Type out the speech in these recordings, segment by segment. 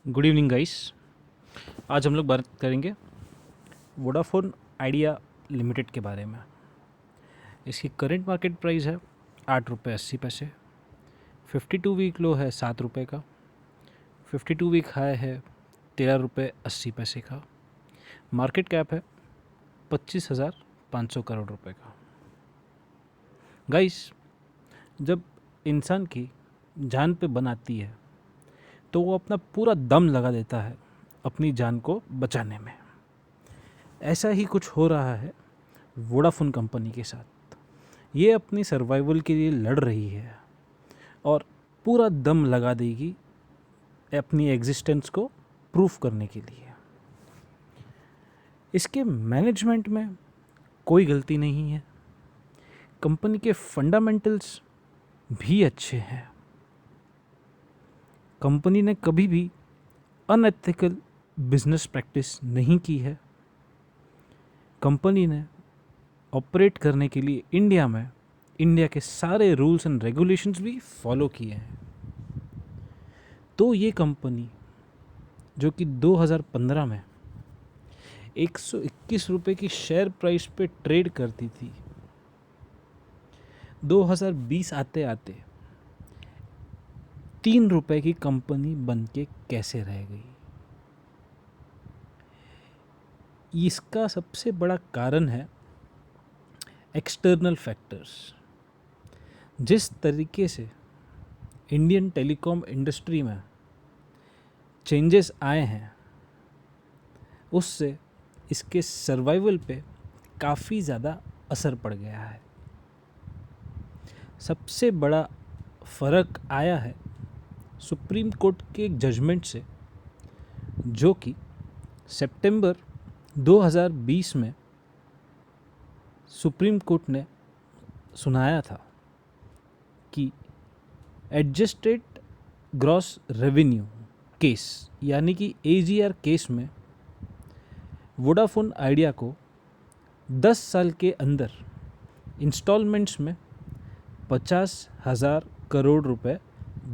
Good evening guys. आज हम लोग बात करेंगे वोडाफोन आइडिया लिमिटेड के बारे में। इसकी करंट मार्केट प्राइस है 8 रुपये 80 पैसे। 52 वीक लो है 7 रुपये का। 52 वीक हाई है 13 रुपये 80 पैसे का। मार्केट कैप है 25,500 करोड़ रुपए का। गाइस, जब इंसान की जान पे बनाती है तो वो अपना पूरा दम लगा देता है अपनी जान को बचाने में। ऐसा ही कुछ हो रहा है वोडाफोन कंपनी के साथ। ये अपनी सर्वाइवल के लिए लड़ रही है और पूरा दम लगा देगी अपनी एग्जिस्टेंस को प्रूफ करने के लिए। इसके मैनेजमेंट में कोई गलती नहीं है। कंपनी के फंडामेंटल्स भी अच्छे हैं। कंपनी ने कभी भी अनएथिकल बिजनेस प्रैक्टिस नहीं की है। कंपनी ने ऑपरेट करने के लिए इंडिया के सारे रूल्स एंड रेगुलेशंस भी फॉलो किए हैं। तो ये कंपनी जो कि 2015 में 121 रुपये की शेयर प्राइस पे ट्रेड करती थी, 2020 आते आते 3 रुपये की कंपनी बन के कैसे रह गई? इसका सबसे बड़ा कारण है एक्सटर्नल फैक्टर्स। जिस तरीके से इंडियन टेलीकॉम इंडस्ट्री में चेंजेस आए हैं, उससे इसके सर्वाइवल पे काफ़ी ज़्यादा असर पड़ गया है। सबसे बड़ा फ़र्क आया है सुप्रीम कोर्ट के एक जजमेंट से, जो कि सितंबर 2020 में सुप्रीम कोर्ट ने सुनाया था कि एडजस्टेड ग्रॉस रेवेन्यू केस यानी कि AGR केस में वोडाफोन आइडिया को 10 साल के अंदर इंस्टॉलमेंट्स में 50,000 करोड़ रुपए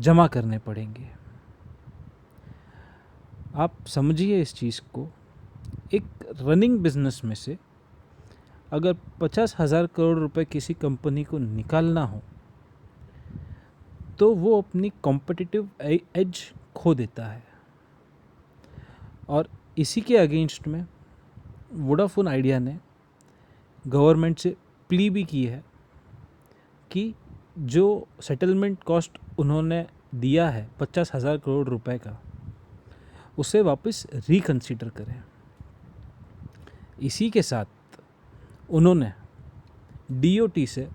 जमा करने पड़ेंगे। आप समझिए इस चीज़ को। एक रनिंग बिजनेस में से अगर 50,000 करोड़ रुपए किसी कंपनी को निकालना हो तो वो अपनी कॉम्पिटिटिव एज खो देता है। और इसी के अगेंस्ट में वोडाफोन आइडिया ने गवर्नमेंट से प्ली भी की है कि जो सेटलमेंट कॉस्ट उन्होंने दिया है 50,000 करोड़ रुपए का, उसे वापस रिकंसीडर करें। इसी के साथ उन्होंने DOT से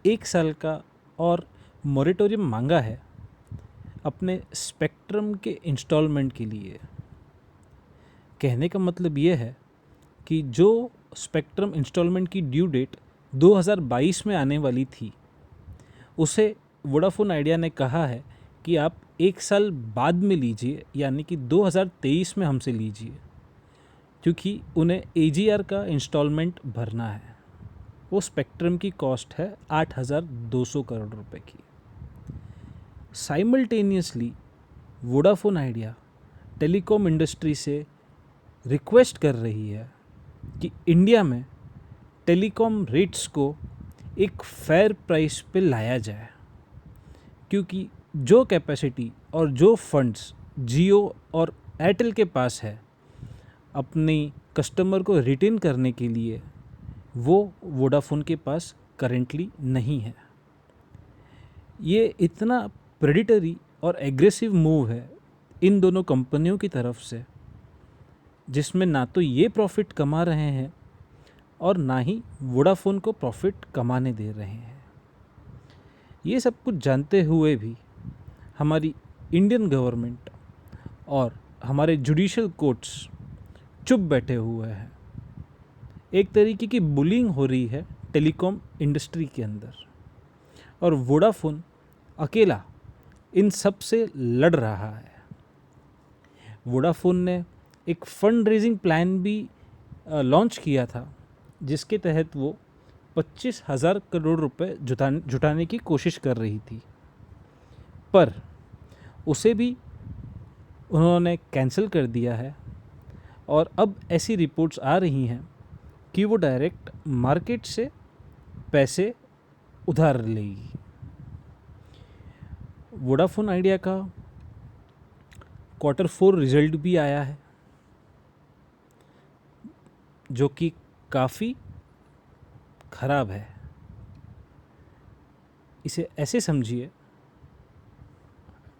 1 साल का और मॉरेटोरियम मांगा है अपने स्पेक्ट्रम के इंस्टॉलमेंट के लिए। कहने का मतलब ये है कि जो स्पेक्ट्रम इंस्टॉलमेंट की ड्यू डेट 2022 में आने वाली थी, उसे वोडाफोन आइडिया ने कहा है कि आप 1 साल बाद में लीजिए, यानी कि 2023 में हमसे लीजिए, क्योंकि उन्हें AGR का इंस्टॉलमेंट भरना है। वो स्पेक्ट्रम की कॉस्ट है 8,200 करोड़ रुपए की। Simultaneously Vodafone idea telecom industry से रिक्वेस्ट कर रही है कि इंडिया में टेलीकॉम रेट्स को एक फेयर प्राइस पे लाया जाए, क्योंकि जो कैपेसिटी और जो फंड्स जियो और एयरटेल के पास है अपनी कस्टमर को रिटेन करने के लिए, वो वोडाफोन के पास करेंटली नहीं है। ये इतना प्रेडिटरी और एग्रेसिव मूव है इन दोनों कंपनियों की तरफ से, जिसमें ना तो ये प्रॉफिट कमा रहे हैं और ना ही वोडाफोन को प्रॉफिट कमाने दे रहे हैं। ये सब कुछ जानते हुए भी हमारी इंडियन गवर्नमेंट और हमारे जुडिशल कोर्ट्स चुप बैठे हुए हैं। एक तरीके की बुलिंग हो रही है टेलीकॉम इंडस्ट्री के अंदर, और वोडाफोन अकेला इन सब से लड़ रहा है। वोडाफोन ने एक फंड रेजिंग प्लान भी लॉन्च किया था, जिसके तहत वो 25,000 करोड़ रुपए जुटाने की कोशिश कर रही थी, पर उसे भी उन्होंने कैंसिल कर दिया है और अब ऐसी रिपोर्ट्स आ रही हैं कि वो डायरेक्ट मार्केट से पैसे उधार लेगी। वोडाफोन आइडिया का Q4 रिज़ल्ट भी आया है, जो कि काफ़ी ख़राब है। इसे ऐसे समझिए